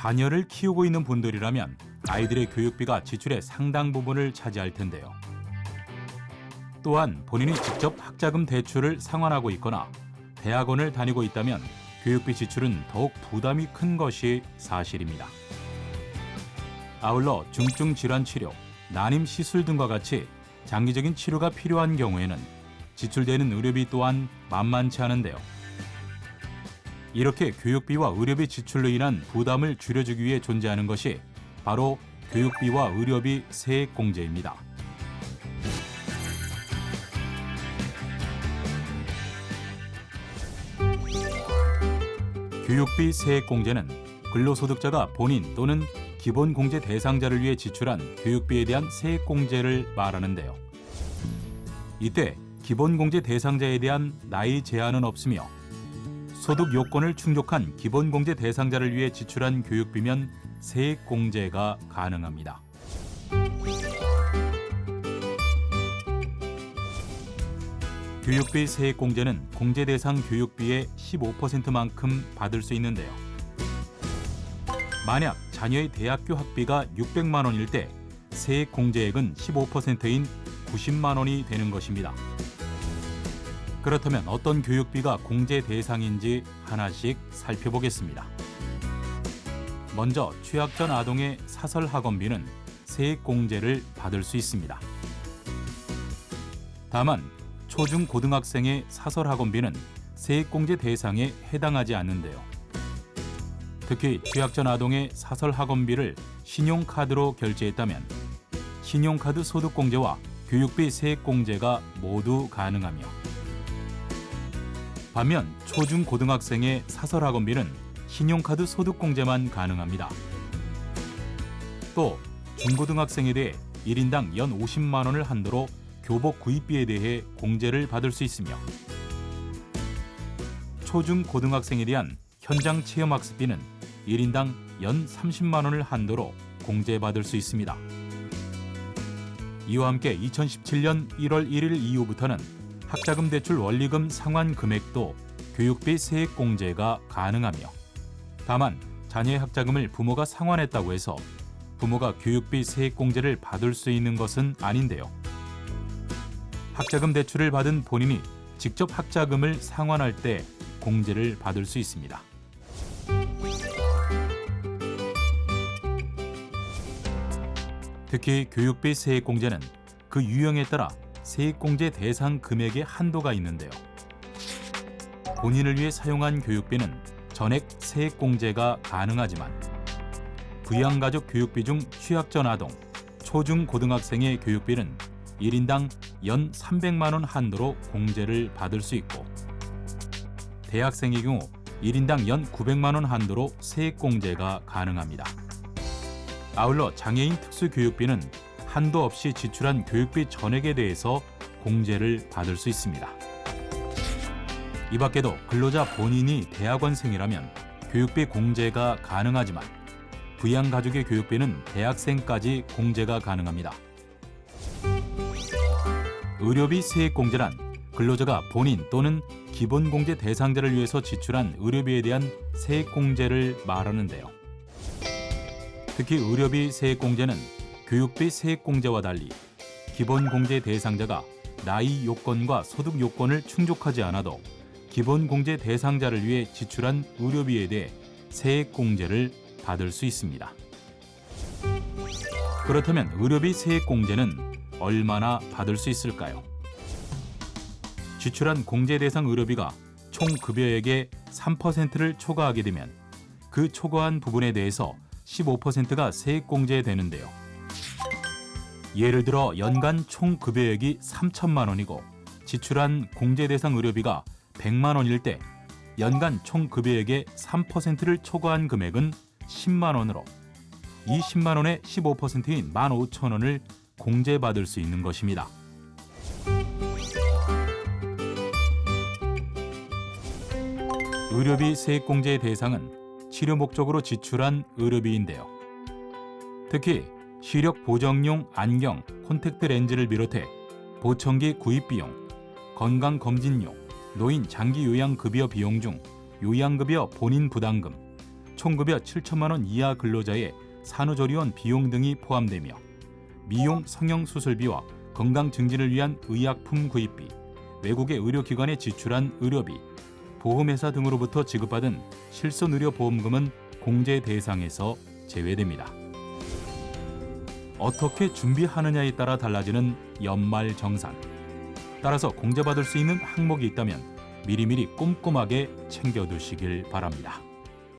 자녀를 키우고 있는 분들이라면 아이들의 교육비가 지출의 상당 부분을 차지할 텐데요. 또한 본인이 직접 학자금 대출을 상환하고 있거나 대학원을 다니고 있다면 교육비 지출은 더욱 부담이 큰 것이 사실입니다. 아울러 중증 질환 치료, 난임 시술 등과 같이 장기적인 치료가 필요한 경우에는 지출되는 의료비 또한 만만치 않은데요. 이렇게 교육비와 의료비 지출로 인한 부담을 줄여주기 위해 존재하는 것이 바로 교육비와 의료비 세액공제입니다. 교육비 세액공제는 근로소득자가 본인 또는 기본공제 대상자를 위해 지출한 교육비에 대한 세액공제를 말하는데요. 이때 기본공제 대상자에 대한 나이 제한은 없으며 소득 요건을 충족한 기본공제 대상자를 위해 지출한 교육비면 세액공제가 가능합니다. 교육비 세액공제는 공제 대상 교육비의 15%만큼 받을 수 있는데요. 만약 자녀의 대학교 학비가 600만 원일 때 세액공제액은 15%인 90만 원이 되는 것입니다. 그렇다면 어떤 교육비가 공제 대상인지 하나씩 살펴보겠습니다. 먼저 취학전 아동의 사설학원비는 세액공제를 받을 수 있습니다. 다만 초중고등학생의 사설학원비는 세액공제 대상에 해당하지 않는데요. 특히 취학전 아동의 사설학원비를 신용카드로 결제했다면 신용카드 소득공제와 교육비 세액공제가 모두 가능하며 반면 초중고등학생의 사설학원비는 신용카드 소득공제만 가능합니다. 또 중고등학생에 대해 1인당 연 50만 원을 한도로 교복 구입비에 대해 공제를 받을 수 있으며 초중고등학생에 대한 현장 체험학습비는 1인당 연 30만 원을 한도로 공제받을 수 있습니다. 이와 함께 2017년 1월 1일 이후부터는 학자금 대출 원리금 상환 금액도 교육비 세액 공제가 가능하며 다만 자녀의 학자금을 부모가 상환했다고 해서 부모가 교육비 세액 공제를 받을 수 있는 것은 아닌데요. 학자금 대출을 받은 본인이 직접 학자금을 상환할 때 공제를 받을 수 있습니다. 특히 교육비 세액 공제는 그 유형에 따라 세액공제 대상 금액의 한도가 있는데요. 본인을 위해 사용한 교육비는 전액 세액공제가 가능하지만 부양가족 교육비 중 취학전 아동, 초중고등학생의 교육비는 1인당 연 300만 원 한도로 공제를 받을 수 있고 대학생의 경우 1인당 연 900만 원 한도로 세액공제가 가능합니다. 아울러 장애인 특수교육비는 한도 없이 지출한 교육비 전액에 대해서 공제를 받을 수 있습니다. 이 밖에도 근로자 본인이 대학원생이라면 교육비 공제가 가능하지만 부양가족의 교육비는 대학생까지 공제가 가능합니다. 의료비 세액공제란 근로자가 본인 또는 기본공제 대상자를 위해서 지출한 의료비에 대한 세액공제를 말하는데요. 특히 의료비 세액공제는 교육비 세액공제와 달리 기본공제 대상자가 나이 요건과 소득 요건을 충족하지 않아도 기본공제 대상자를 위해 지출한 의료비에 대해 세액공제를 받을 수 있습니다. 그렇다면 의료비 세액공제는 얼마나 받을 수 있을까요? 지출한 공제 대상 의료비가 총 급여액의 3%를 초과하게 되면 그 초과한 부분에 대해서 15%가 세액공제되는데요. 예를 들어 연간 총 급여액이 3천만 원이고 지출한 공제 대상 의료비가 100만 원일 때 연간 총 급여액의 3%를 초과한 금액은 10만 원으로 이 10만 원의 15%인 15,000원을 공제받을 수 있는 것입니다. 의료비 세액공제의 대상은 치료 목적으로 지출한 의료비인데요. 특히 시력 보정용 안경, 콘택트 렌즈를 비롯해 보청기 구입 비용, 건강검진료, 노인 장기 요양급여 비용 중 요양급여 본인 부담금, 총급여 7천만 원 이하 근로자의 산후조리원 비용 등이 포함되며 미용 성형수술비와 건강 증진을 위한 의약품 구입비, 외국의 의료기관에 지출한 의료비, 보험회사 등으로부터 지급받은 실손의료보험금은 공제 대상에서 제외됩니다. 어떻게 준비하느냐에 따라 달라지는 연말정산. 따라서 공제받을 수 있는 항목이 있다면 미리미리 꼼꼼하게 챙겨두시길 바랍니다.